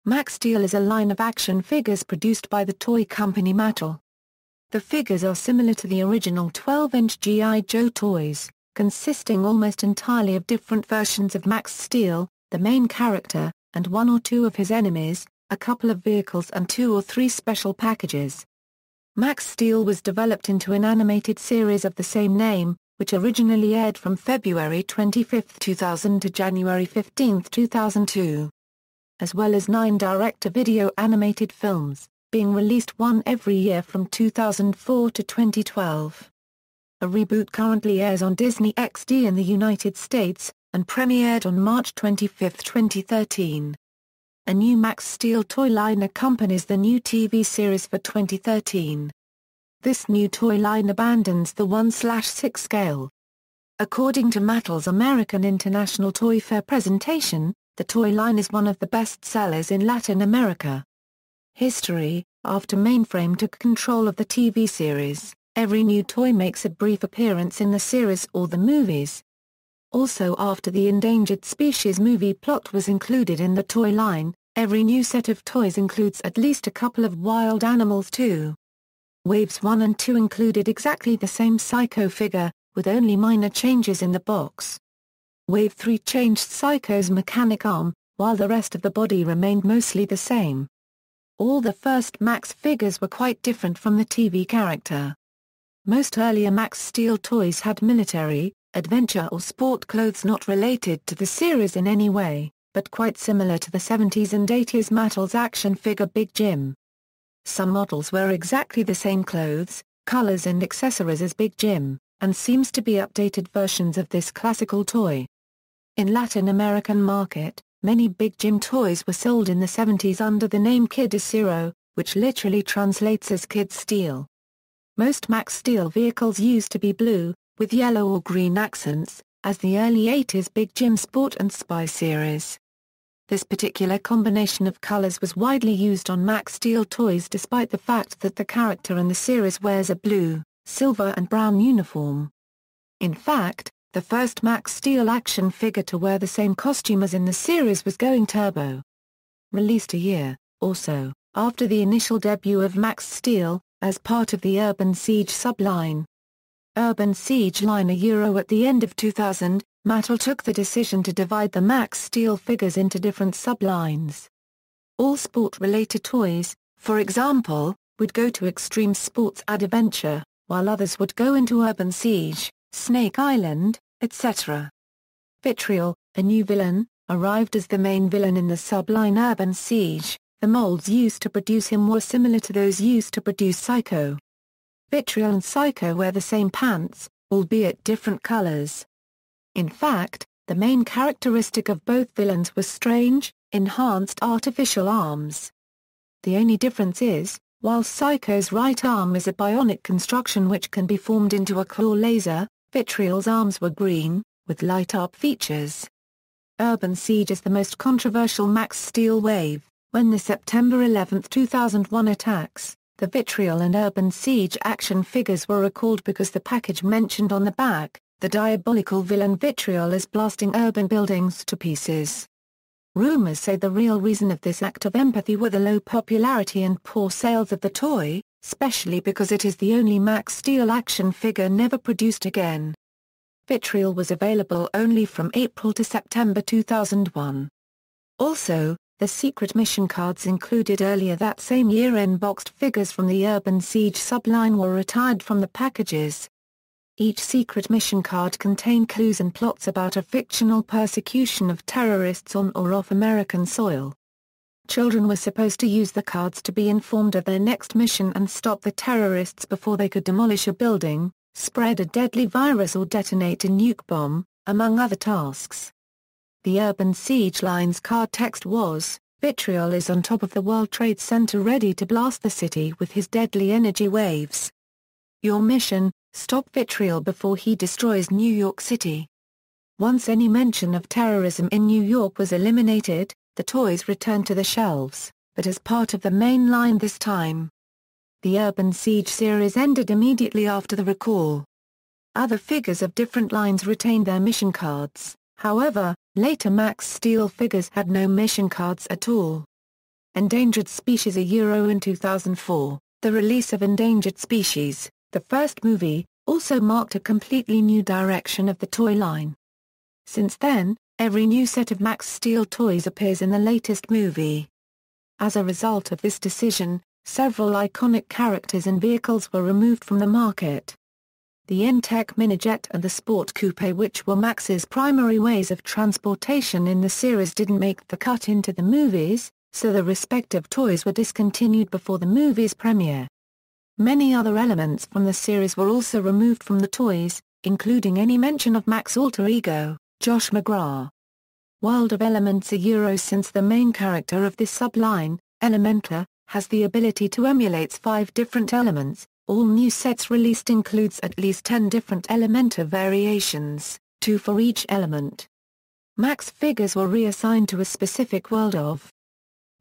Max Steel is a line of action figures produced by the toy company Mattel. The figures are similar to the original 12-inch G.I. Joe toys, consisting almost entirely of different versions of Max Steel, the main character, and one or two of his enemies, a couple of vehicles and 2 or 3 special packages. Max Steel was developed into an animated series of the same name, which originally aired from February 25, 2000 to January 15, 2002. As well as 9 direct-to-video animated films, being released one every year from 2004 to 2012. A reboot currently airs on Disney XD in the United States, and premiered on March 25, 2013. A new Max Steel toy line accompanies the new TV series for 2013. This new toy line abandons the 1/6 scale. According to Mattel's American International Toy Fair presentation, the toy line is one of the best sellers in Latin America. History: after Mainframe took control of the TV series, every new toy makes a brief appearance in the series or the movies. Also, after the Endangered Species movie plot was included in the toy line, every new set of toys includes at least a couple of wild animals too. Waves 1 and 2 included exactly the same Psycho figure, with only minor changes in the box. Wave 3 changed Psycho's mechanic arm, while the rest of the body remained mostly the same. All the first Max figures were quite different from the TV character. Most earlier Max Steel toys had military, adventure or sport clothes not related to the series in any way, but quite similar to the 70s and 80s Mattel's action figure Big Jim. Some models wear exactly the same clothes, colors and accessories as Big Jim, and seems to be updated versions of this classical toy. In Latin American market, many Big Jim toys were sold in the 70s under the name Kid Acero, which literally translates as Kid Steel. Most Max Steel vehicles used to be blue, with yellow or green accents, as the early 80s Big Jim Sport and Spy series. This particular combination of colors was widely used on Max Steel toys despite the fact that the character in the series wears a blue, silver and brown uniform. In fact, the first Max Steel action figure to wear the same costume as in the series was Going Turbo. Released a year, or so, after the initial debut of Max Steel, as part of the Urban Siege subline. Urban Siege line at the end of 2000, Mattel took the decision to divide the Max Steel figures into different sublines. All sport-related toys, for example, would go to Extreme Sports Adventure, while others would go into Urban Siege, Snake Island, etc. Vitriol, a new villain, arrived as the main villain in the subline Urban Siege. The molds used to produce him were similar to those used to produce Psycho. Vitriol and Psycho wear the same pants, albeit different colors. In fact, the main characteristic of both villains was strange, enhanced artificial arms. The only difference is, while Psycho's right arm is a bionic construction which can be formed into a claw laser, Vitriol's arms were green, with light-up features. Urban Siege is the most controversial Max Steel wave. When the September 11, 2001 attacks, the Vitriol and Urban Siege action figures were recalled because the package mentioned on the back, the diabolical villain Vitriol is blasting urban buildings to pieces. Rumors say the real reason of this act of empathy were the low popularity and poor sales of the toy, especially because it is the only Max Steel action figure never produced again. Vitriol was available only from April to September 2001. Also, the secret mission cards included earlier that same year in-boxed figures from the Urban Siege subline were retired from the packages. Each secret mission card contained clues and plots about a fictional persecution of terrorists on or off American soil. Children were supposed to use the cards to be informed of their next mission and stop the terrorists before they could demolish a building, spread a deadly virus or detonate a nuke bomb, among other tasks. The Urban Siege line's card text was, "Vitriol is on top of the World Trade Center ready to blast the city with his deadly energy waves. Your mission, stop Vitriol before he destroys New York City." Once any mention of terrorism in New York was eliminated, the toys returned to the shelves, but as part of the main line this time. The Urban Siege series ended immediately after the recall. Other figures of different lines retained their mission cards, however, later Max Steel figures had no mission cards at all. Endangered Species in 2004, the release of Endangered Species, the first movie, also marked a completely new direction of the toy line. Since then, every new set of Max Steel toys appears in the latest movie. As a result of this decision, several iconic characters and vehicles were removed from the market. The N-Tech Minijet and the Sport Coupe, which were Max's primary ways of transportation in the series, didn't make the cut into the movies, so the respective toys were discontinued before the movie's premiere. Many other elements from the series were also removed from the toys, including any mention of Max's alter ego, Josh McGrath. World of Elements since the main character of this subline, Elementor, has the ability to emulate 5 different elements, all new sets released includes at least 10 different Elementor variations, 2 for each element. Max figures were reassigned to a specific world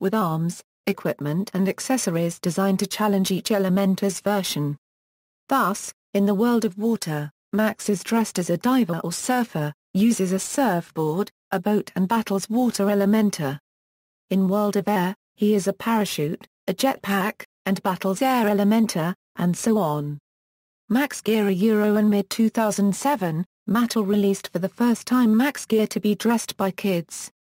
with arms, equipment and accessories designed to challenge each Elementor's version. Thus, in the world of water, Max is dressed as a diver or surfer, uses a surfboard, a boat and battles water Elementor. In world of air, he is a parachute, a jetpack, and battles air Elementor, and so on. Max Gear in mid-2007, Mattel released for the first time Max Gear to be dressed by kids.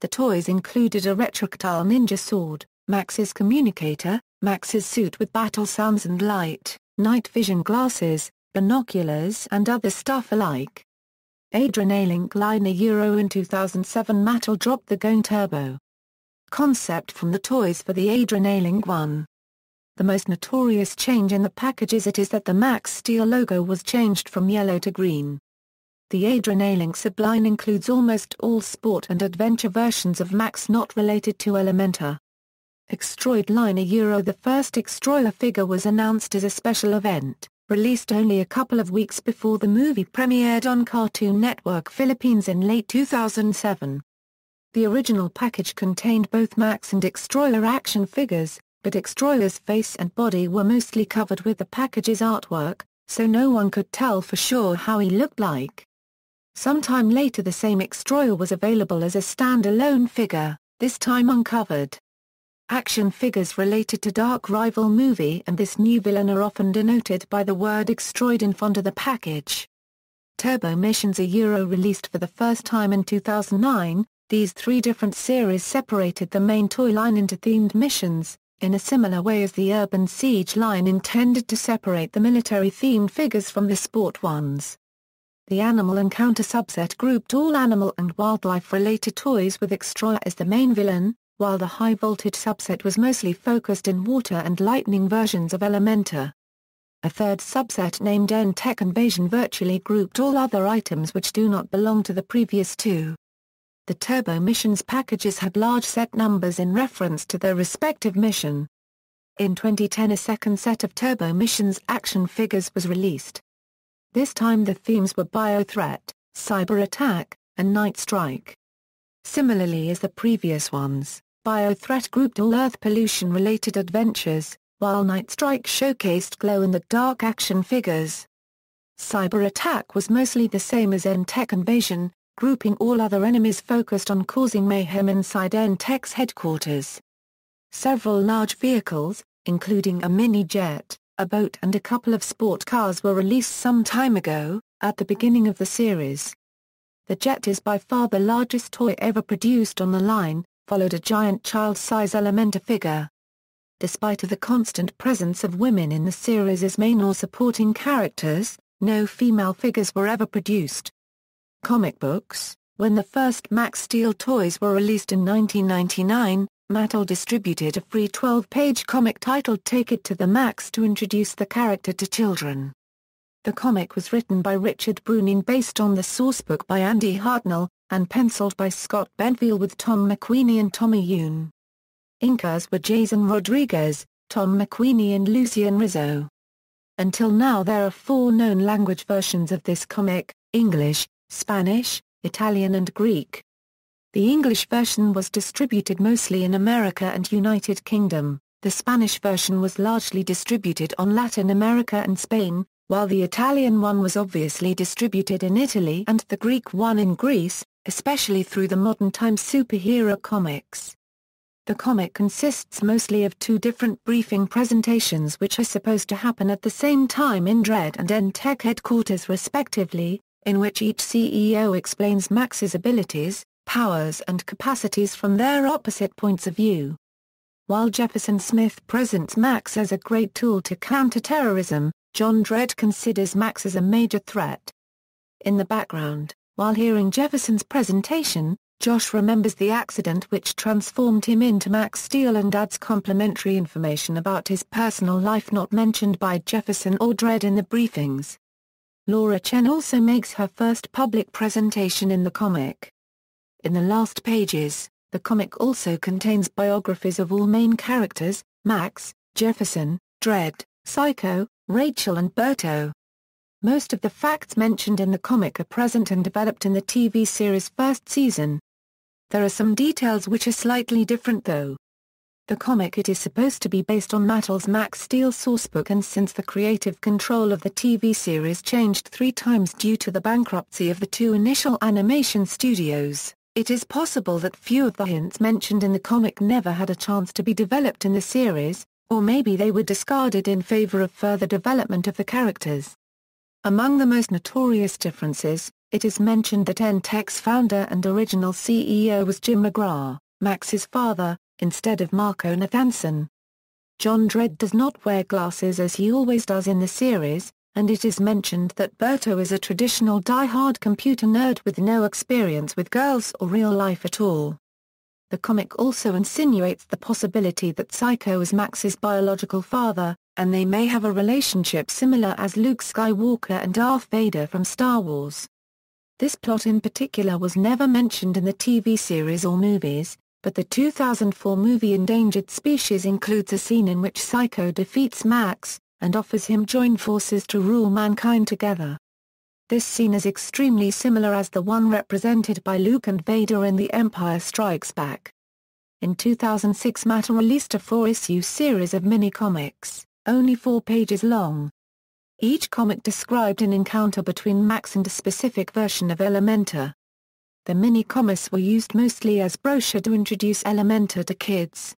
The toys included a retractile ninja sword, Max's communicator, Max's suit with battle sounds and light, night vision glasses, binoculars and other stuff alike. Adrenaline line in 2007, Mattel dropped the Going Turbo concept from the toys for the Adrenaline 1. The most notorious change in the packages is that the Max Steel logo was changed from yellow to green. The Adrenaline subline includes almost all sport and adventure versions of Max not related to Elementor. Extroid line the first Extroiler figure was announced as a special event, released only a couple of weeks before the movie premiered on Cartoon Network Philippines in late 2007. The original package contained both Max and Extroiler action figures, but Extroiler's face and body were mostly covered with the package's artwork, so no one could tell for sure how he looked like. Sometime later the same Extroiler was available as a stand-alone figure, this time uncovered. Action figures related to Dark Rival movie and this new villain are often denoted by the word Extroid in front of the package. Turbo Missions released for the first time in 2009, these 3 different series separated the main toy line into themed missions, in a similar way as the Urban Siege line intended to separate the military-themed figures from the sport ones. The Animal Encounter subset grouped all animal and wildlife-related toys with Extroiler as the main villain, while the High Voltage subset was mostly focused in water and lightning versions of Elementor. A third subset named N-Tech Invasion virtually grouped all other items which do not belong to the previous 2. The Turbo Missions packages had large set numbers in reference to their respective mission. In 2010 a second set of Turbo Missions action figures was released. This time the themes were Biothreat, Cyber Attack, and Night Strike. Similarly as the previous ones, Biothreat grouped all Earth pollution-related adventures, while Night Strike showcased glow-in-the-dark action figures. Cyber Attack was mostly the same as N-Tech Invasion, grouping all other enemies focused on causing mayhem inside N-Tech's headquarters. Several large vehicles, including a mini-jet, a boat and a couple of sport cars were released some time ago, at the beginning of the series. The jet is by far the largest toy ever produced on the line, followed a giant child-size Elementor figure. Despite the constant presence of women in the series as main or supporting characters, no female figures were ever produced. Comic books. When the first Max Steel toys were released in 1999, Mattel distributed a free 12-page comic titled Take It to the Max to introduce the character to children. The comic was written by Richard Brunin based on the sourcebook by Andy Hartnell, and penciled by Scott Benfield with Tom McQueenie and Tommy Yoon. Inkers were Jason Rodriguez, Tom McQueenie and Lucian Rizzo. Until now there are 4 known language versions of this comic: English, Spanish, Italian and Greek. The English version was distributed mostly in America and United Kingdom, the Spanish version was largely distributed on Latin America and Spain, while the Italian one was obviously distributed in Italy and the Greek one in Greece, especially through the Modern Times superhero comics. The comic consists mostly of two different briefing presentations which are supposed to happen at the same time in Dredd and N-Tech headquarters respectively, in which each CEO explains Max's abilities, powers and capacities from their opposite points of view. While Jefferson Smith presents Max as a great tool to counter terrorism, John Dredd considers Max as a major threat. In the background, while hearing Jefferson's presentation, Josh remembers the accident which transformed him into Max Steel and adds complimentary information about his personal life not mentioned by Jefferson or Dredd in the briefings. Laura Chen also makes her first public presentation in the comic. In the last pages, the comic also contains biographies of all main characters, Max, Jefferson, Dredd, Psycho, Rachel and Berto. Most of the facts mentioned in the comic are present and developed in the TV series' first season. There are some details which are slightly different though. The comic it is supposed to be based on Mattel's Max Steel sourcebook, and since the creative control of the TV series changed 3 times due to the bankruptcy of the 2 initial animation studios, it is possible that few of the hints mentioned in the comic never had a chance to be developed in the series, or maybe they were discarded in favor of further development of the characters. Among the most notorious differences, it is mentioned that N-Tech's founder and original CEO was Jim McGraw, Max's father, instead of Marco Nathanson. John Dredd does not wear glasses as he always does in the series, and it is mentioned that Berto is a traditional die-hard computer nerd with no experience with girls or real life at all. The comic also insinuates the possibility that Psycho is Max's biological father, and they may have a relationship similar as Luke Skywalker and Darth Vader from Star Wars. This plot in particular was never mentioned in the TV series or movies, but the 2004 movie Endangered Species includes a scene in which Psycho defeats Max, and offers him joint forces to rule mankind together. This scene is extremely similar as the one represented by Luke and Vader in The Empire Strikes Back. In 2006 Mattel released a 4-issue series of mini-comics, only 4 pages long. Each comic described an encounter between Max and a specific version of Elementor. The mini-comics were used mostly as brochure to introduce Elementor to kids.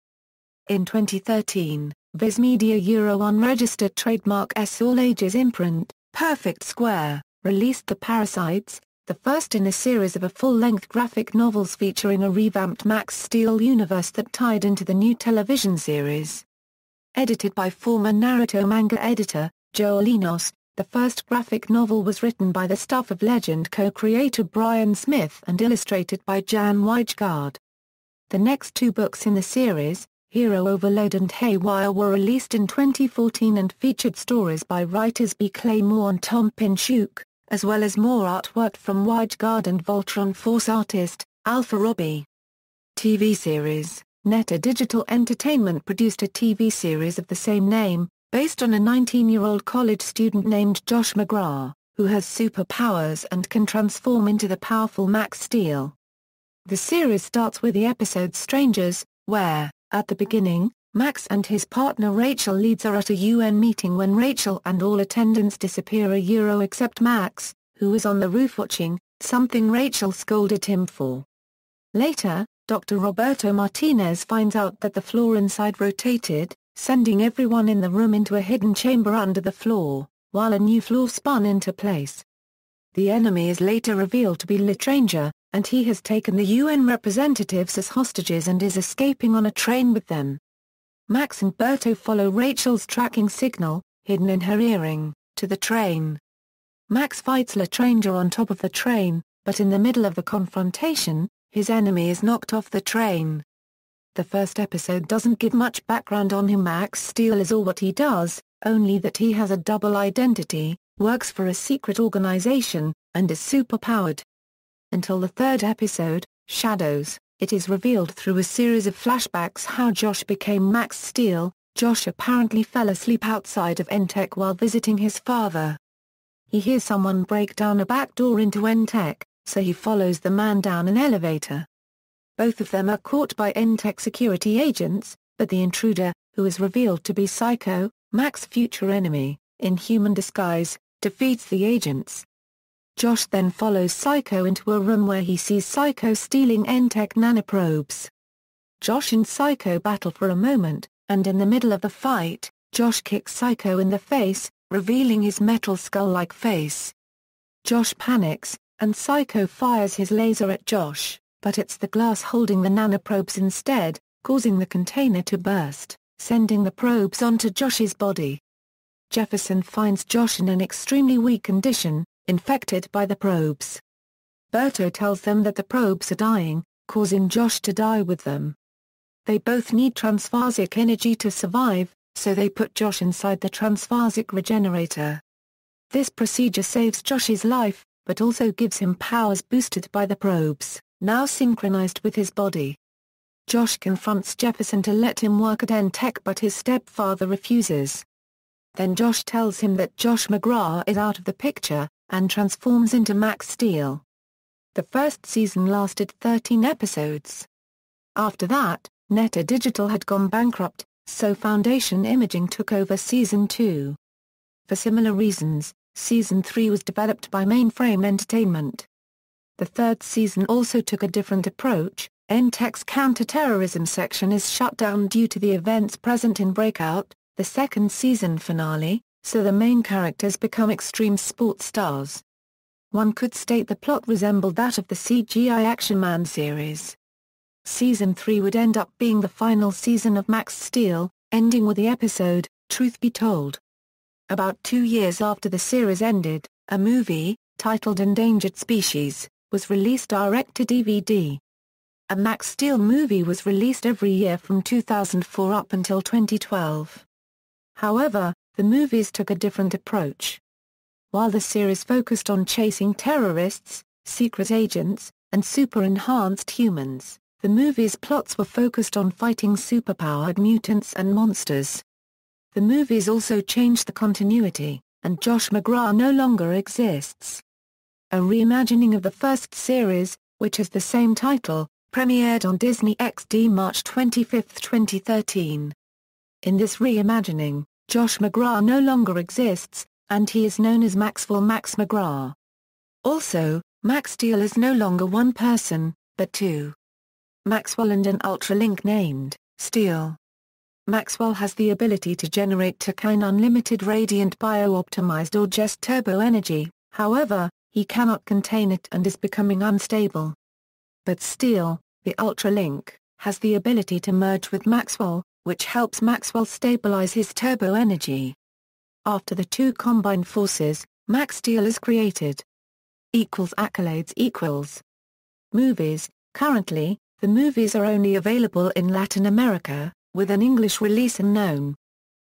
In 2013, Viz Media unregistered trademark All Ages imprint, Perfect Square, released The Parasites, the first in a series of full-length graphic novels featuring a revamped Max Steel universe that tied into the new television series. Edited by former Naruto manga editor, Joel Enos, the first graphic novel was written by the Stuff of Legend co-creator Brian Smith and illustrated by Jan Weijgaard. The next 2 books in the series, Hero Overload and Haywire, were released in 2014 and featured stories by writers B. Claymore and Tom Pinchuk, as well as more artwork from Weijgaard and Voltron Force artist, Alpha Robbie. TV series. Netta Digital Entertainment produced a TV series of the same name, based on a 19-year-old college student named Josh McGraw, who has superpowers and can transform into the powerful Max Steel. The series starts with the episode Strangers, where, at the beginning, Max and his partner Rachel Leeds are at a UN meeting when Rachel and all attendants disappear except Max, who is on the roof watching, something Rachel scolded him for. Later, Dr. Roberto Martinez finds out that the floor inside rotated, sending everyone in the room into a hidden chamber under the floor, while a new floor spun into place. The enemy is later revealed to be Latrangia, and he has taken the UN representatives as hostages and is escaping on a train with them. Max and Berto follow Rachel's tracking signal, hidden in her earring, to the train. Max fights Latrangia on top of the train, but in the middle of the confrontation, his enemy is knocked off the train. The first episode doesn't give much background on who Max Steel is or what he does, only that he has a double identity, works for a secret organization, and is superpowered. Until the third episode, Shadows, it is revealed through a series of flashbacks how Josh became Max Steel. Josh apparently fell asleep outside of N-Tech while visiting his father. He hears someone break down a back door into N-Tech, so he follows the man down an elevator. Both of them are caught by N-Tech security agents, but the intruder, who is revealed to be Psycho, Max's future enemy, in human disguise, defeats the agents. Josh then follows Psycho into a room where he sees Psycho stealing N-Tech nanoprobes. Josh and Psycho battle for a moment, and in the middle of the fight, Josh kicks Psycho in the face, revealing his metal skull-like face. Josh panics, and Psycho fires his laser at Josh, but it's the glass holding the nanoprobes instead, causing the container to burst, sending the probes onto Josh's body. Jefferson finds Josh in an extremely weak condition, infected by the probes. Berto tells them that the probes are dying, causing Josh to die with them. They both need transphasic energy to survive, so they put Josh inside the transphasic regenerator. This procedure saves Josh's life, but also gives him powers boosted by the probes, now synchronized with his body. Josh confronts Jefferson to let him work at N-Tech, but his stepfather refuses. Then Josh tells him that Josh McGrath is out of the picture, and transforms into Max Steel. The first season lasted 13 episodes. After that, Netta Digital had gone bankrupt, so Foundation Imaging took over Season 2. For similar reasons, Season 3 was developed by Mainframe Entertainment. The third season also took a different approach. N-Tech's counter-terrorism section is shut down due to the events present in Breakout, the second season finale, so the main characters become extreme sports stars. One could state the plot resembled that of the CGI Action Man series. Season 3 would end up being the final season of Max Steel, ending with the episode, Truth Be Told. About 2 years after the series ended, a movie, titled Endangered Species, was released direct-to-DVD. A Max Steel movie was released every year from 2004 up until 2012. However, the movies took a different approach. While the series focused on chasing terrorists, secret agents, and super-enhanced humans, the movies' plots were focused on fighting superpowered mutants and monsters. The movies also changed the continuity, and Josh McGrath no longer exists. A reimagining of the first series, which has the same title, premiered on Disney XD March 25, 2013. In this reimagining, Josh McGrath no longer exists, and he is known as Maxwell Max McGrath. Also, Max Steel is no longer one person, but two. Maxwell and an Ultralink named Steel. Maxwell has the ability to generate Takine unlimited radiant bio-optimized or just turbo energy, however, he cannot contain it and is becoming unstable. But Steel, the Ultralink, has the ability to merge with Maxwell, which helps Maxwell stabilize his turbo energy. After the two combine forces, Max Steel is created. Accolades. Movies. Currently, the movies are only available in Latin America, with an English release unknown.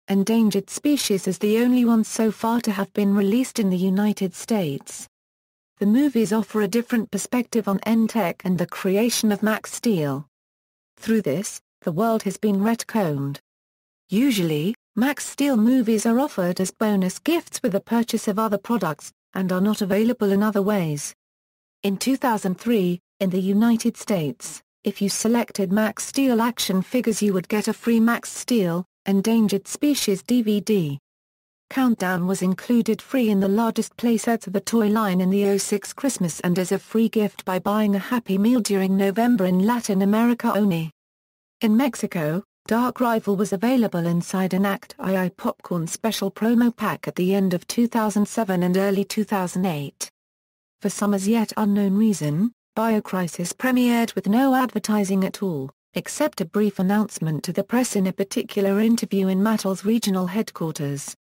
Endangered Species is the only one so far to have been released in the United States. The movies offer a different perspective on N-Tech and the creation of Max Steel. Through this, the world has been retconned. Usually, Max Steel movies are offered as bonus gifts with the purchase of other products, and are not available in other ways. In 2003, in the United States, if you selected Max Steel action figures you would get a free Max Steel, Endangered Species DVD. Countdown was included free in the largest playsets of the toy line in the '06 Christmas and as a free gift by buying a Happy Meal during November in Latin America only. In Mexico, Dark Rival was available inside an Act II Popcorn special promo pack at the end of 2007 and early 2008. For some as yet unknown reason, Biocrisis premiered with no advertising at all, except a brief announcement to the press in a particular interview in Mattel's regional headquarters.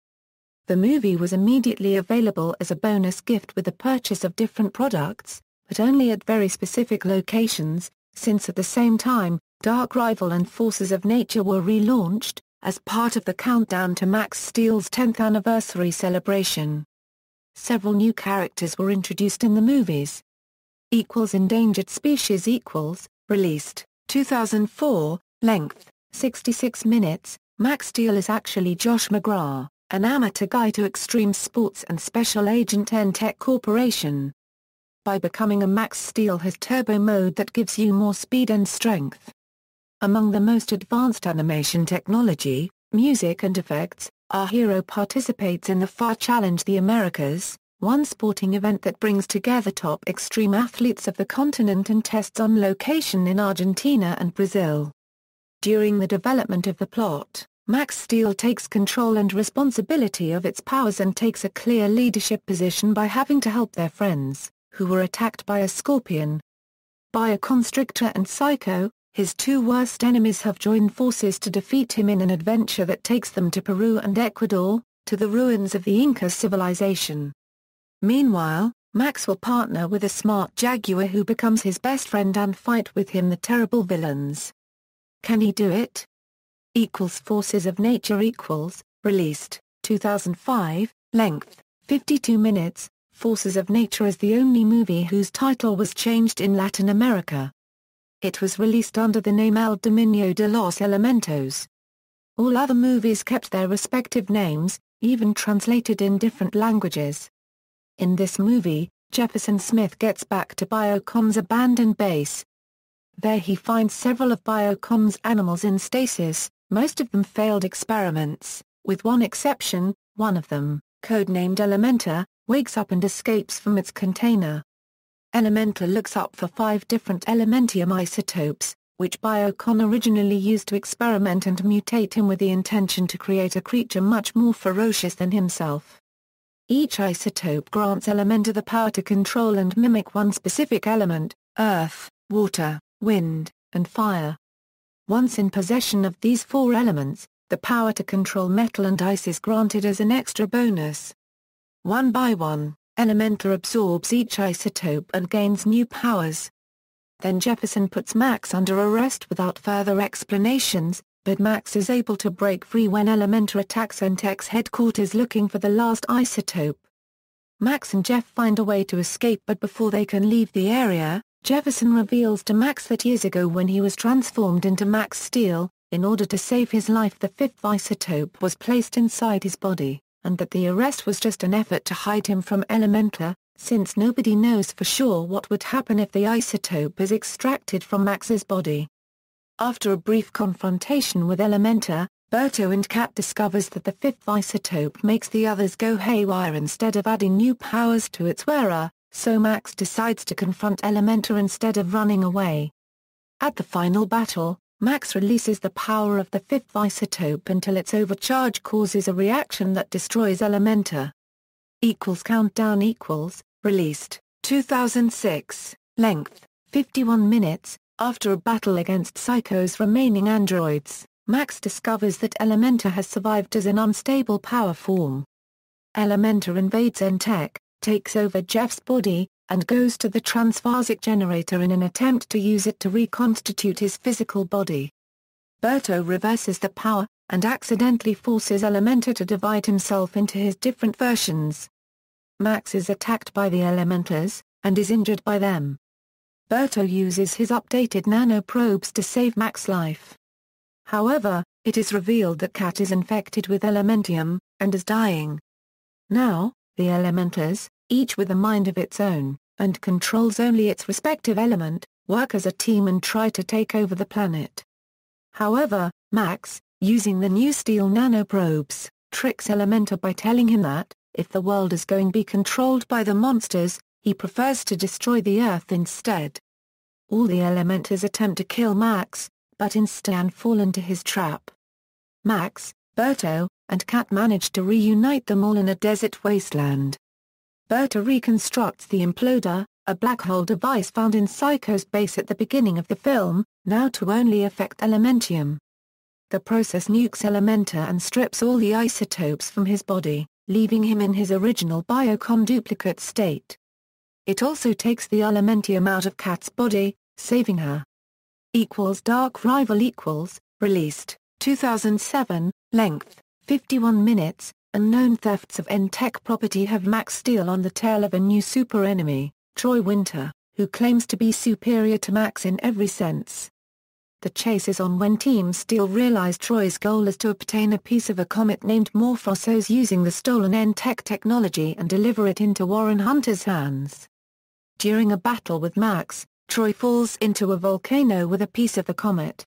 The movie was immediately available as a bonus gift with the purchase of different products, but only at very specific locations, since at the same time, Dark Rival and Forces of Nature were relaunched, as part of the countdown to Max Steel's 10th anniversary celebration. Several new characters were introduced in the movies. Endangered Species released, 2004, length, 66 minutes, Max Steel is actually Josh McGrath, an amateur guy to Extreme Sports and Special Agent N-Tech Corporation. By becoming a Max Steel has turbo mode that gives you more speed and strength. Among the most advanced animation technology, music and effects, our hero participates in the FAR Challenge the Americas, one sporting event that brings together top extreme athletes of the continent and tests on location in Argentina and Brazil. During the development of the plot, Max Steel takes control and responsibility of its powers and takes a clear leadership position by having to help their friends, who were attacked by a scorpion. Bioconstrictor and Psycho, his two worst enemies, have joined forces to defeat him in an adventure that takes them to Peru and Ecuador, to the ruins of the Inca civilization. Meanwhile, Max will partner with a smart jaguar who becomes his best friend and fight with him the terrible villains. Can he do it? Forces of Nature released, 2005, length, 52 minutes. Forces of Nature is the only movie whose title was changed in Latin America. It was released under the name El Dominio de los Elementos. All other movies kept their respective names, even translated in different languages. In this movie, Jefferson Smith gets back to Biocom's abandoned base. There he finds several of Biocom's animals in stasis, most of them failed experiments, with one exception. One of them, codenamed Elementa, wakes up and escapes from its container. Elementa looks up for 5 different elementium isotopes, which Biocon originally used to experiment and mutate him with the intention to create a creature much more ferocious than himself. Each isotope grants Elementa the power to control and mimic one specific element: earth, water, wind, and fire. Once in possession of these 4 elements, the power to control metal and ice is granted as an extra bonus. One by one, Elementa absorbs each isotope and gains new powers. Then Jefferson puts Max under arrest without further explanations, but Max is able to break free when Elementa attacks Entech's headquarters looking for the last isotope. Max and Jeff find a way to escape, but before they can leave the area, Jefferson reveals to Max that years ago when he was transformed into Max Steel, in order to save his life the 5th isotope was placed inside his body, and that the arrest was just an effort to hide him from Elementa, since nobody knows for sure what would happen if the isotope is extracted from Max's body. After a brief confrontation with Elementa, Berto and Kat discovers that the 5th isotope makes the others go haywire instead of adding new powers to its wearer, so Max decides to confront Elementa instead of running away. At the final battle, Max releases the power of the 5th isotope until its overcharge causes a reaction that destroys Elementa. Countdown released, 2006, length, 51 minutes. After a battle against Psycho's remaining androids, Max discovers that Elementa has survived as an unstable power form. Elementa invades Entech, takes over Jeff's body, and goes to the transphasic generator in an attempt to use it to reconstitute his physical body. Berto reverses the power, and accidentally forces Elementa to divide himself into his different versions. Max is attacked by the Elementas, and is injured by them. Berto uses his updated nanoprobes to save Max's life. However, it is revealed that Kat is infected with Elementium, and is dying. Now, the Elementas, each with a mind of its own, and controls only its respective element, work as a team and try to take over the planet. However, Max, using the new steel nanoprobes, tricks Elementa by telling him that, if the world is going to be controlled by the monsters, he prefers to destroy the Earth instead. All the Elementas attempt to kill Max, but instead fall into his trap. Max, Berto, and Kat manage to reunite them all in a desert wasteland. Berto reconstructs the imploder, a black hole device found in Psycho's base at the beginning of the film, now to only affect Elementium. The process nukes Elementa and strips all the isotopes from his body, leaving him in his original Biocon duplicate state. It also takes the Elementium out of Kat's body, saving her. Dark Rival released, 2007, length, 51 minutes. Unknown thefts of Entech property have Max Steel on the tail of a new super-enemy, Troy Winter, who claims to be superior to Max in every sense. The chase is on when Team Steel realize Troy's goal is to obtain a piece of a comet named Morphosos using the stolen Entech technology and deliver it into Warren Hunter's hands. During a battle with Max, Troy falls into a volcano with a piece of the comet.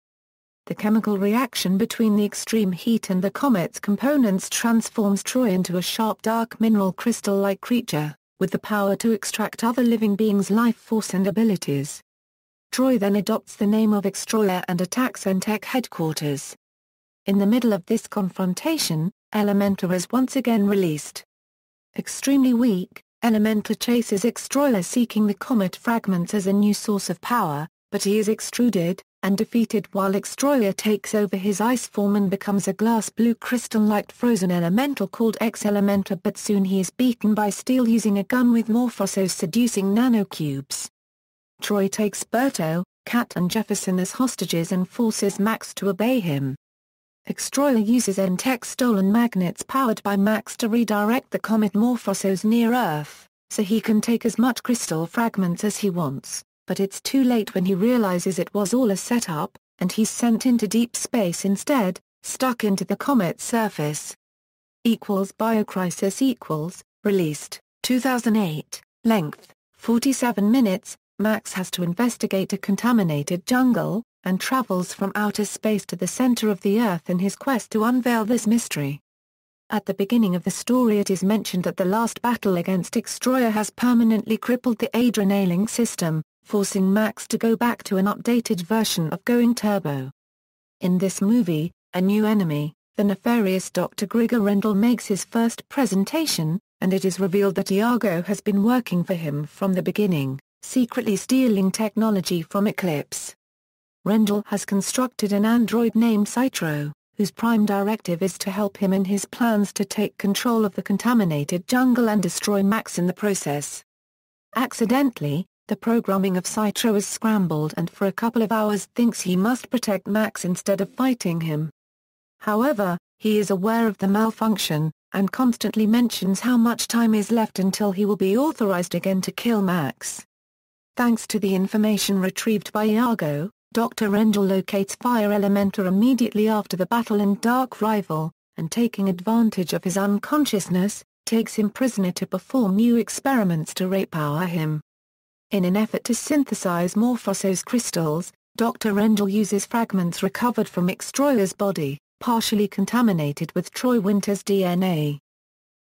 The chemical reaction between the extreme heat and the comet's components transforms Troy into a sharp dark mineral crystal-like creature, with the power to extract other living beings' life force and abilities. Troy then adopts the name of Extroyer and attacks Entech headquarters. In the middle of this confrontation, Elementor is once again released. Extremely weak, Elementor chases Extroyer seeking the comet fragments as a new source of power, but he is extruded and defeated while Extroyer takes over his ice form and becomes a glass blue crystal-like frozen elemental called X-Elementor, but soon he is beaten by Steel using a gun with Morphoso's seducing nanocubes. Troy takes Berto, Kat and Jefferson as hostages and forces Max to obey him. Extroyer uses Entech's stolen magnets powered by Max to redirect the comet Morphosos near Earth, so he can take as much crystal fragments as he wants, but it's too late when he realizes it was all a setup, and he's sent into deep space instead, stuck into the comet's surface. Biocrisis released, 2008, length, 47 minutes, Max has to investigate a contaminated jungle, and travels from outer space to the center of the Earth in his quest to unveil this mystery. At the beginning of the story it is mentioned that the last battle against Extroyer has permanently crippled the adrenaline system, forcing Max to go back to an updated version of Going Turbo. In this movie, a new enemy, the nefarious Dr. Grigor Rendell makes his first presentation, and it is revealed that Iago has been working for him from the beginning, secretly stealing technology from Eclipse. Rendell has constructed an android named Citro, whose prime directive is to help him in his plans to take control of the contaminated jungle and destroy Max in the process. Accidentally, the programming of Citro is scrambled and for a couple of hours thinks he must protect Max instead of fighting him. However, he is aware of the malfunction, and constantly mentions how much time is left until he will be authorized again to kill Max. Thanks to the information retrieved by Iago, Dr. Rendell locates Fire Elementor immediately after the battle in Dark Rival, and taking advantage of his unconsciousness, takes him prisoner to perform new experiments to repower him. In an effort to synthesize Morphosos crystals, Dr. Rendell uses fragments recovered from Extroyer's body, partially contaminated with Troy Winter's DNA.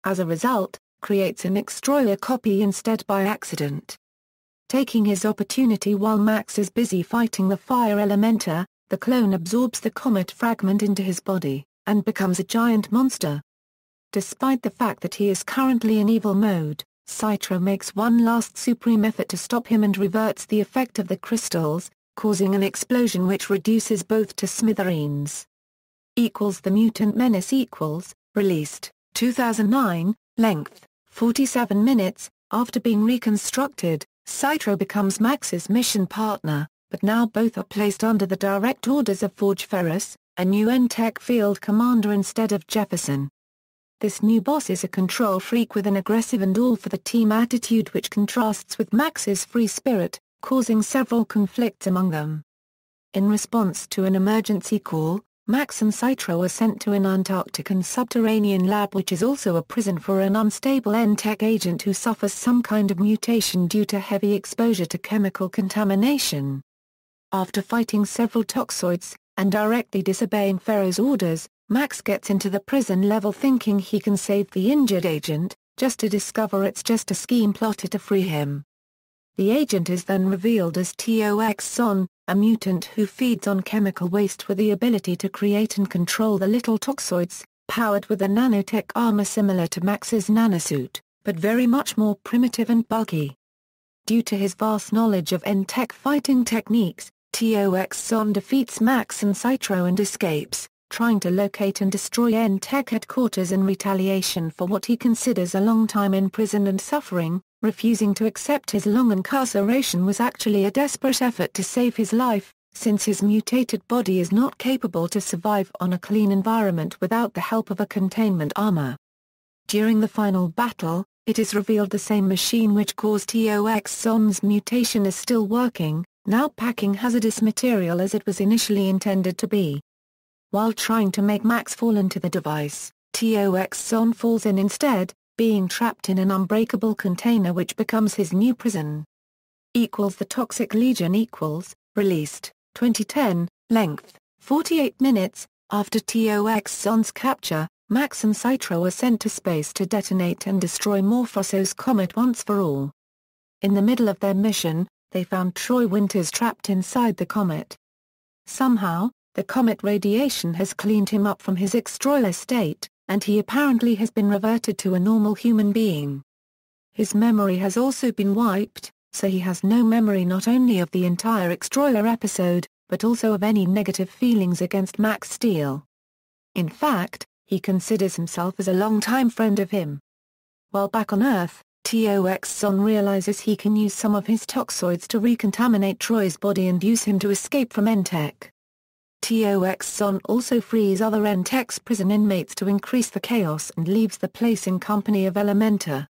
As a result, creates an Extroyer copy instead by accident. Taking his opportunity while Max is busy fighting the Fire Elementor, the clone absorbs the comet fragment into his body, and becomes a giant monster. Despite the fact that he is currently in evil mode, Citro makes one last supreme effort to stop him and reverts the effect of the crystals, causing an explosion which reduces both to smithereens. The Mutant Menace released, 2009, length, 47 minutes, after being reconstructed, Citro becomes Max's mission partner, but now both are placed under the direct orders of Forge Ferris, a new Entech field commander instead of Jefferson. This new boss is a control freak with an aggressive and all-for-the-team attitude which contrasts with Max's free spirit, causing several conflicts among them. In response to an emergency call, Max and Citro are sent to an Antarctican subterranean lab which is also a prison for an unstable Entech agent who suffers some kind of mutation due to heavy exposure to chemical contamination. After fighting several toxoids, and directly disobeying Ferro's orders, Max gets into the prison level thinking he can save the injured agent, just to discover it's just a scheme plotted to free him. The agent is then revealed as Tox-Son, a mutant who feeds on chemical waste with the ability to create and control the little toxoids, powered with a nanotech armor similar to Max's nanosuit, but very much more primitive and bulky. Due to his vast knowledge of Entech fighting techniques, Tox-Son defeats Max and Citro and escapes, trying to locate and destroy Entech headquarters in retaliation for what he considers a long time in prison and suffering. Refusing to accept his long incarceration was actually a desperate effort to save his life, since his mutated body is not capable to survive on a clean environment without the help of a containment armor. During the final battle, it is revealed the same machine which caused Tox-Son's mutation is still working, now packing hazardous material as it was initially intended to be. While trying to make Max fall into the device, Tox-Son falls in instead, being trapped in an unbreakable container which becomes his new prison. The Toxic Legion released, 2010, length, 48 minutes, after Tox-Son's capture, Max and Citro are sent to space to detonate and destroy Morphoso's comet once for all. In the middle of their mission, they found Troy Winters trapped inside the comet. Somehow, the comet radiation has cleaned him up from his extraolar state, and he apparently has been reverted to a normal human being. His memory has also been wiped, so he has no memory not only of the entire extraolar episode, but also of any negative feelings against Max Steel. In fact, he considers himself as a longtime friend of him. While back on Earth, Toxon realizes he can use some of his toxoids to recontaminate Troy's body and use him to escape from N-Tech. Toxon also frees other N-Tech's prison inmates to increase the chaos and leaves the place in company of Elementa.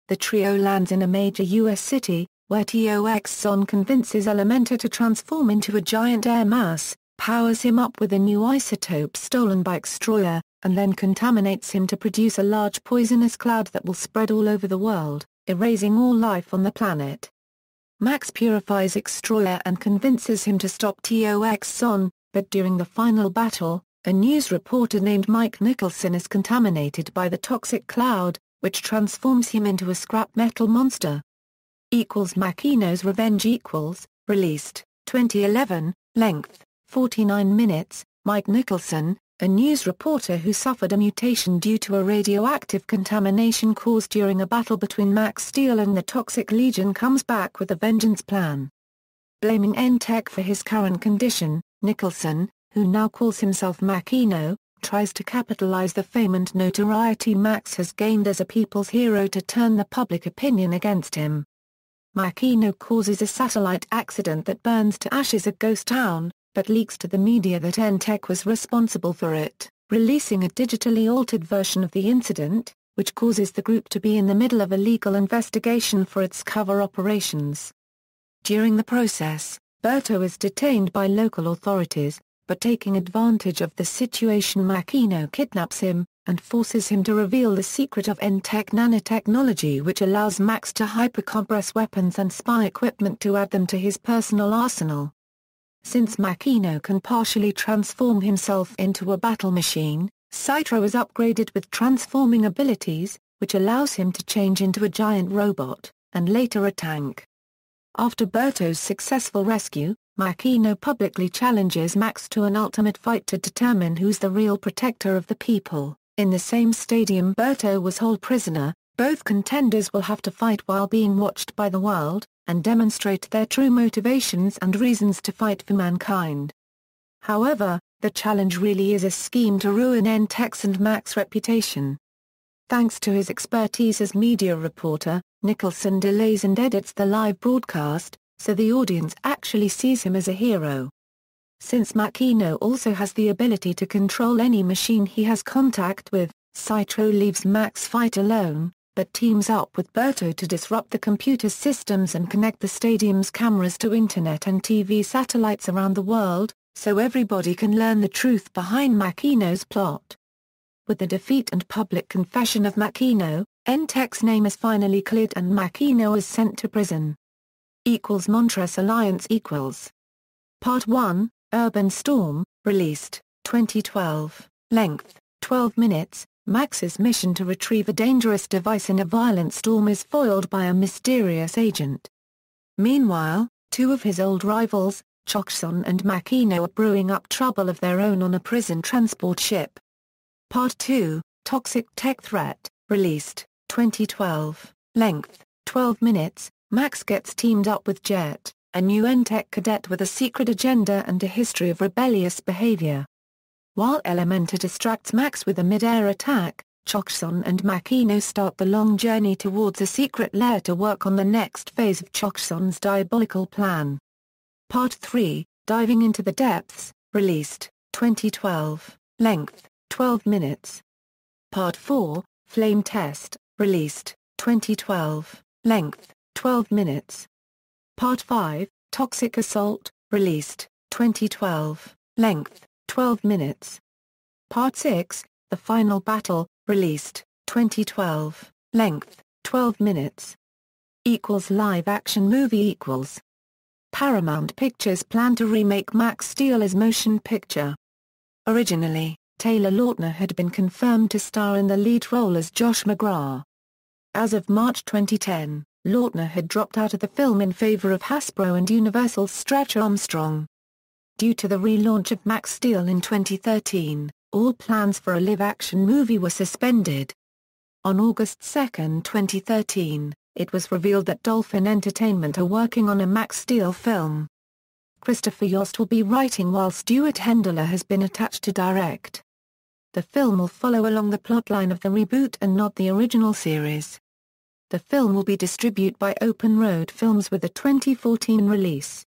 The trio lands in a major U.S. city, where Toxon convinces Elementa to transform into a giant air mass, powers him up with a new isotope stolen by Extroyer, and then contaminates him to produce a large poisonous cloud that will spread all over the world, erasing all life on the planet. Max purifies Extroyer and convinces him to stop Toxon, but during the final battle, a news reporter named Mike Nicholson is contaminated by the toxic cloud, which transforms him into a scrap metal monster. Makino's Revenge released, 2011, length, 49 minutes, Mike Nicholson, a news reporter who suffered a mutation due to a radioactive contamination caused during a battle between Max Steel and the Toxic Legion, comes back with a vengeance plan. Blaming N-Tech for his current condition, Nicholson, who now calls himself Makino, tries to capitalize the fame and notoriety Max has gained as a people's hero to turn the public opinion against him. Makino causes a satellite accident that burns to ashes a ghost town, but leaks to the media that N-Tech was responsible for it, releasing a digitally altered version of the incident, which causes the group to be in the middle of a legal investigation for its cover operations. During the process, Berto is detained by local authorities, but taking advantage of the situation, Makino kidnaps him, and forces him to reveal the secret of N-Tech nanotechnology, which allows Max to hypercompress weapons and spy equipment to add them to his personal arsenal. Since Makino can partially transform himself into a battle machine, Citro is upgraded with transforming abilities, which allows him to change into a giant robot, and later a tank. After Berto's successful rescue, Makino publicly challenges Max to an ultimate fight to determine who's the real protector of the people. In the same stadium Berto was held prisoner, both contenders will have to fight while being watched by the world, and demonstrate their true motivations and reasons to fight for mankind. However, the challenge really is a scheme to ruin N-Tech's and Max's reputation. Thanks to his expertise as media reporter, Nicholson delays and edits the live broadcast, so the audience actually sees him as a hero. Since Makino also has the ability to control any machine he has contact with, Citro leaves Max fight alone, but teams up with Berto to disrupt the computer systems and connect the stadium's cameras to internet and TV satellites around the world, so everybody can learn the truth behind Makino's plot. With the defeat and public confession of Makino, N-Tech's name is finally cleared and Makino is sent to prison. Montres Alliance Part 1, Urban Storm, released, 2012, length, 12 minutes, Max's mission to retrieve a dangerous device in a violent storm is foiled by a mysterious agent. Meanwhile, two of his old rivals, Toxon and Makino, are brewing up trouble of their own on a prison transport ship. Part 2, Toxic Tech Threat, released, 2012, length, 12 minutes, Max gets teamed up with Jet, a new N-Tech cadet with a secret agenda and a history of rebellious behavior. While Elementa distracts Max with a mid-air attack, Toxon and Makino start the long journey towards a secret lair to work on the next phase of Toxon's diabolical plan. Part 3, Diving into the Depths, released, 2012, length, 12 minutes. Part 4, Flame Test, released, 2012, length, 12 minutes. Part 5, Toxic Assault, released, 2012, length, 12 minutes. Part 6, The Final Battle, released, 2012, length, 12 minutes. Live action movie Paramount Pictures plan to remake Max Steel as motion picture. Originally, Taylor Lautner had been confirmed to star in the lead role as Josh McGrath. As of March 2010, Lautner had dropped out of the film in favor of Hasbro and Universal's Stretch Armstrong. Due to the relaunch of Max Steel in 2013, all plans for a live-action movie were suspended. On August 2, 2013, it was revealed that Dolphin Entertainment are working on a Max Steel film. Christopher Yost will be writing while Stuart Hendler has been attached to direct. The film will follow along the plotline of the reboot and not the original series. The film will be distributed by Open Road Films with a 2014 release.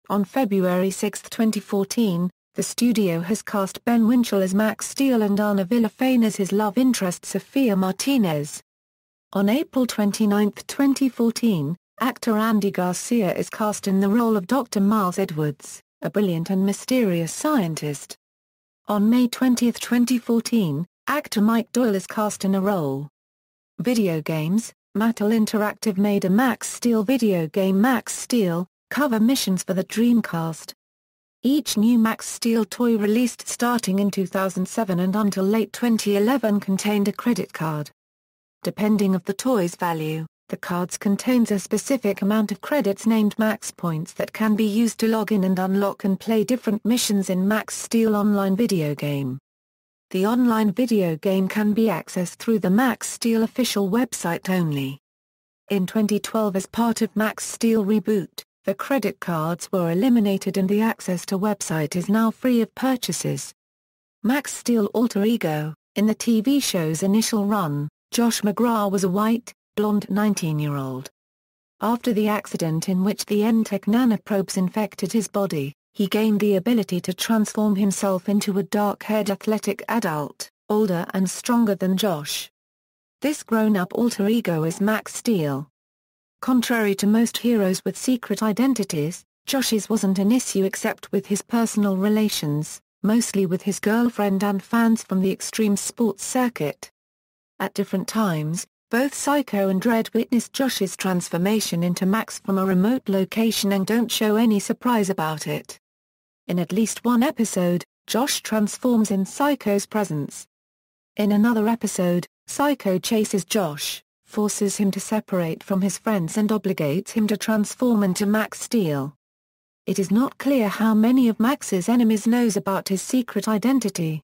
On February 6, 2014, the studio has cast Ben Winchell as Max Steel and Ana Villafane as his love interest Sophia Martinez. On April 29, 2014, actor Andy Garcia is cast in the role of Dr. Miles Edwards, a brilliant and mysterious scientist. On May 20, 2014, actor Mike Doyle is cast in a role. Video games. Mattel Interactive made a Max Steel video game Max Steel, cover missions for the Dreamcast. Each new Max Steel toy released starting in 2007 and until late 2011 contained a credit card. Depending of the toy's value, the cards contains a specific amount of credits named Max Points that can be used to log in and unlock and play different missions in Max Steel online video game. The online video game can be accessed through the Max Steel official website only. In 2012, as part of Max Steel Reboot, the credit cards were eliminated and the access to website is now free of purchases. Max Steel Alter Ego. In the TV show's initial run, Josh McGrath was a white, blonde 19-year-old. After the accident in which the Entech nanoprobes infected his body, he gained the ability to transform himself into a dark-haired athletic adult, older and stronger than Josh. This grown-up alter ego is Max Steel. Contrary to most heroes with secret identities, Josh's wasn't an issue except with his personal relations, mostly with his girlfriend and fans from the extreme sports circuit. At different times, both Psycho and Dredd witnessed Josh's transformation into Max from a remote location and don't show any surprise about it. In at least one episode, Josh transforms in Psycho's presence. In another episode, Psycho chases Josh, forces him to separate from his friends and obligates him to transform into Max Steel. It is not clear how many of Max's enemies knows about his secret identity.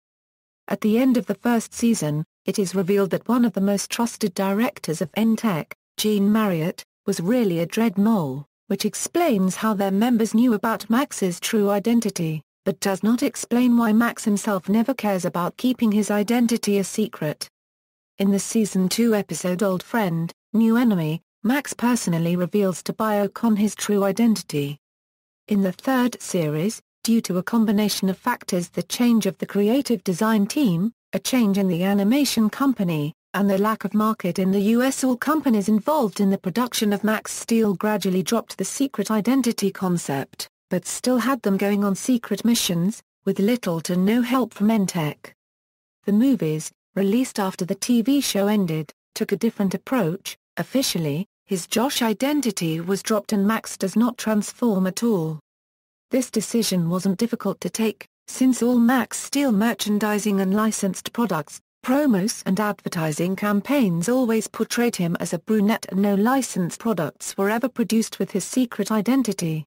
At the end of the first season, it is revealed that one of the most trusted directors of Entech, Gene Marriott, was really a Dredd mole, which explains how their members knew about Max's true identity, but does not explain why Max himself never cares about keeping his identity a secret. In the Season 2 episode Old Friend, New Enemy, Max personally reveals to Biocon his true identity. In the third series, due to a combination of factors, the change of the creative design team, a change in the animation company, and the lack of market in the US, all companies involved in the production of Max Steel gradually dropped the secret identity concept, but still had them going on secret missions, with little to no help from Entech. The movies, released after the TV show ended, took a different approach. Officially, his Josh identity was dropped and Max does not transform at all. This decision wasn't difficult to take, since all Max Steel merchandising and licensed products, promos and advertising campaigns always portrayed him as a brunette and no licensed products were ever produced with his secret identity.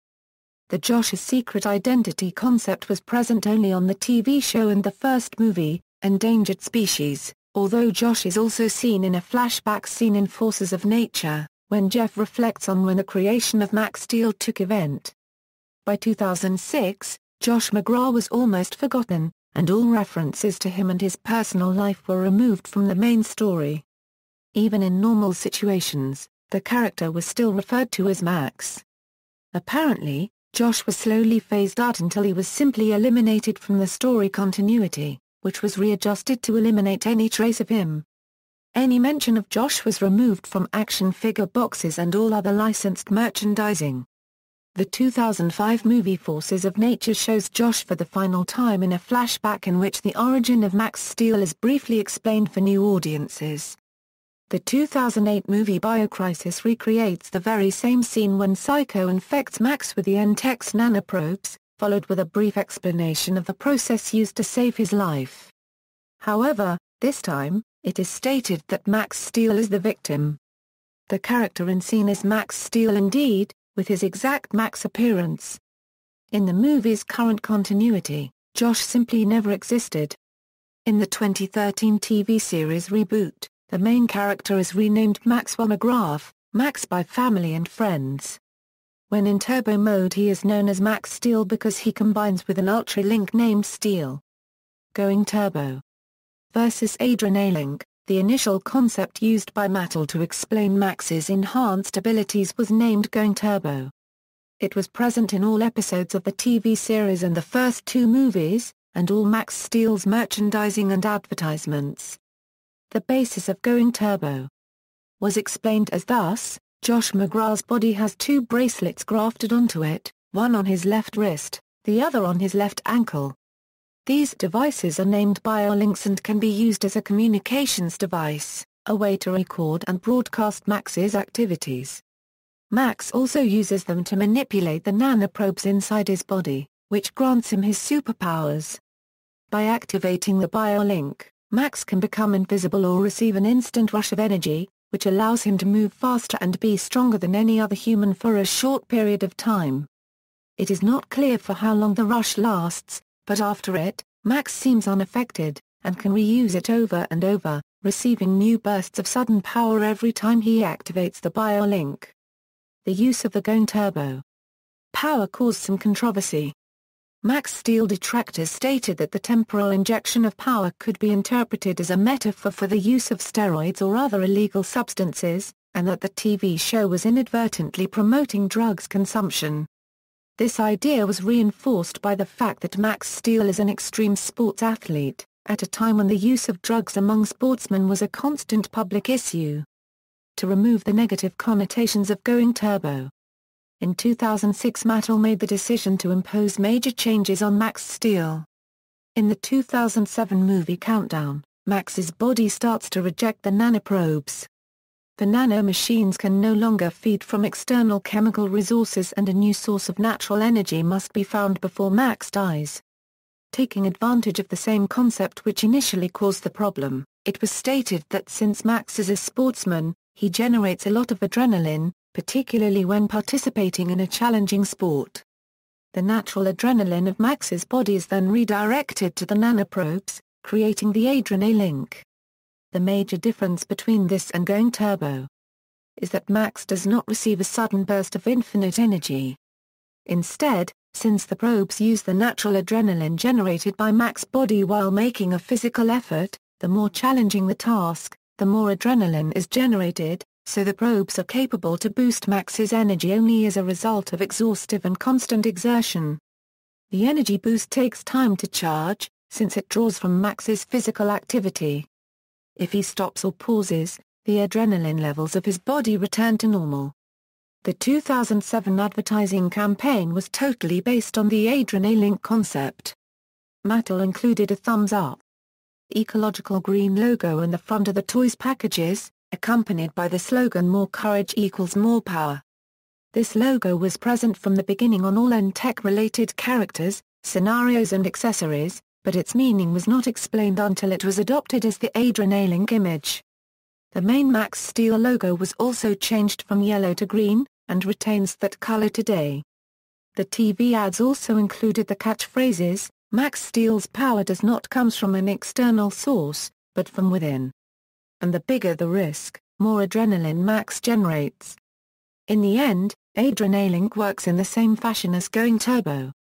The Josh's secret identity concept was present only on the TV show and the first movie, Endangered Species, although Josh is also seen in a flashback scene in Forces of Nature, when Jeff reflects on when the creation of Max Steel took event. By 2006, Josh McGrath was almost forgotten, and all references to him and his personal life were removed from the main story. Even in normal situations, the character was still referred to as Max. Apparently, Josh was slowly phased out until he was simply eliminated from the story continuity, which was readjusted to eliminate any trace of him. Any mention of Josh was removed from action figure boxes and all other licensed merchandising. The 2005 movie Forces of Nature shows Josh for the final time in a flashback in which the origin of Max Steel is briefly explained for new audiences. The 2008 movie Biocrisis recreates the very same scene when Psycho infects Max with the Entech's nanoprobes, followed with a brief explanation of the process used to save his life. However, this time, it is stated that Max Steel is the victim. The character in scene is Max Steel indeed, with his exact Max appearance. In the movie's current continuity, Josh simply never existed. In the 2013 TV series Reboot, the main character is renamed Maxwell McGrath, Max by family and friends. When in turbo mode he is known as Max Steel because he combines with an Ultra-Link named Steel. Going Turbo versus Adrenaline. The initial concept used by Mattel to explain Max's enhanced abilities was named Going Turbo. It was present in all episodes of the TV series and the first two movies, and all Max Steel's merchandising and advertisements. The basis of Going Turbo was explained as thus: Josh McGrath's body has two bracelets grafted onto it, one on his left wrist, the other on his left ankle. These devices are named biolinks and can be used as a communications device, a way to record and broadcast Max's activities. Max also uses them to manipulate the nanoprobes inside his body, which grants him his superpowers. By activating the biolink, Max can become invisible or receive an instant rush of energy, which allows him to move faster and be stronger than any other human for a short period of time. It is not clear for how long the rush lasts, but after it, Max seems unaffected, and can reuse it over and over, receiving new bursts of sudden power every time he activates the biolink. The use of the Going Turbo power caused some controversy. Max Steel detractors stated that the temporal injection of power could be interpreted as a metaphor for the use of steroids or other illegal substances, and that the TV show was inadvertently promoting drugs consumption. This idea was reinforced by the fact that Max Steel is an extreme sports athlete, at a time when the use of drugs among sportsmen was a constant public issue. To remove the negative connotations of Going Turbo, in 2006 Mattel made the decision to impose major changes on Max Steel. In the 2007 movie Countdown, Max's body starts to reject the nanoprobes. The nano-machines can no longer feed from external chemical resources and a new source of natural energy must be found before Max dies. Taking advantage of the same concept which initially caused the problem, it was stated that since Max is a sportsman, he generates a lot of adrenaline, particularly when participating in a challenging sport. The natural adrenaline of Max's body is then redirected to the nanoprobes, creating the adrenaline. The major difference between this and Going Turbo is that Max does not receive a sudden burst of infinite energy. Instead, since the probes use the natural adrenaline generated by Max's body while making a physical effort, the more challenging the task, the more adrenaline is generated, so the probes are capable to boost Max's energy only as a result of exhaustive and constant exertion. The energy boost takes time to charge, since it draws from Max's physical activity. If he stops or pauses, the adrenaline levels of his body return to normal. The 2007 advertising campaign was totally based on the adrenaline concept. Mattel included a thumbs-up, ecological green logo in the front of the toys packages, accompanied by the slogan "More courage equals more power." This logo was present from the beginning on all tech-related characters, scenarios and accessories, but its meaning was not explained until it was adopted as the adrenaline image. The main Max Steel logo was also changed from yellow to green, and retains that color today. The TV ads also included the catchphrases, "Max Steel's power does not come from an external source, but from within." And the bigger the risk, more adrenaline Max generates. In the end, adrenaline works in the same fashion as Going Turbo,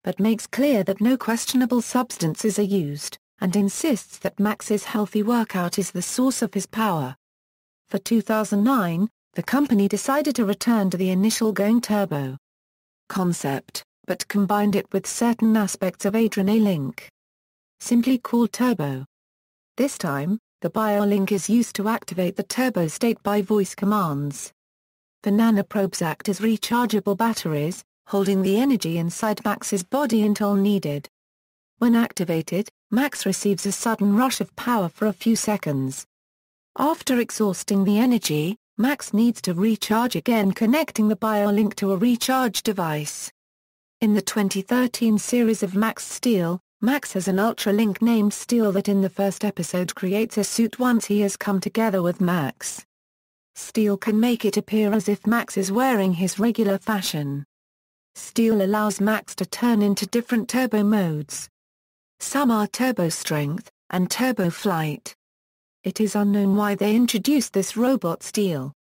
but makes clear that no questionable substances are used, and insists that Max's healthy workout is the source of his power. For 2009, the company decided to return to the initial Going Turbo concept, but combined it with certain aspects of adrenaline, simply called Turbo. This time, the biolink is used to activate the turbo state by voice commands. The nanoprobes act as rechargeable batteries, holding the energy inside Max's body until needed. When activated, Max receives a sudden rush of power for a few seconds. After exhausting the energy, Max needs to recharge again, connecting the biolink to a recharge device. In the 2013 series of Max Steel, Max has an Ultra-Link named Steel that in the first episode creates a suit once he has come together with Max. Steel can make it appear as if Max is wearing his regular fashion. Steel allows Max to turn into different turbo modes. Some are turbo strength and turbo flight. It is unknown why they introduced this robot Steel.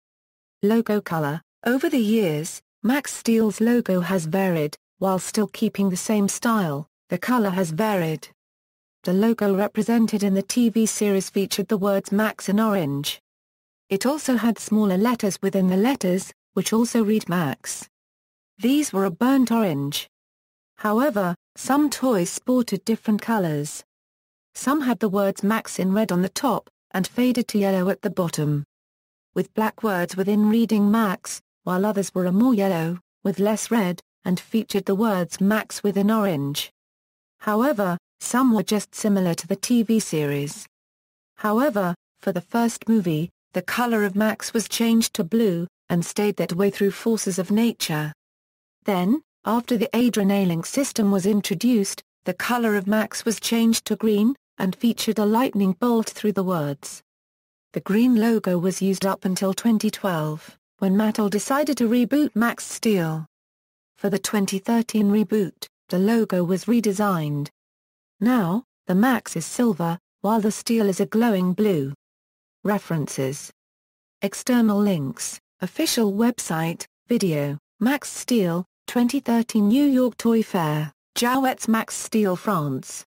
Logo color. Over the years, Max Steel's logo has varied, while still keeping the same style. The color has varied. The logo represented in the TV series featured the words Max in orange. It also had smaller letters within the letters, which also read Max. These were a burnt orange. However, some toys sported different colors. Some had the words Max in red on the top, and faded to yellow at the bottom, with black words within reading Max, while others were a more yellow, with less red, and featured the words Max within orange. However, some were just similar to the TV series. However, for the first movie, the color of Max was changed to blue, and stayed that way through forces of nature. Then, after the adrenaline system was introduced, the color of Max was changed to green, and featured a lightning bolt through the words. The green logo was used up until 2012, when Mattel decided to reboot Max Steel. For the 2013 reboot, the logo was redesigned. Now, the Max is silver, while the Steel is a glowing blue. References. External links, official website, video, Max Steel, 2013 New York Toy Fair, Jouets Max Steel France.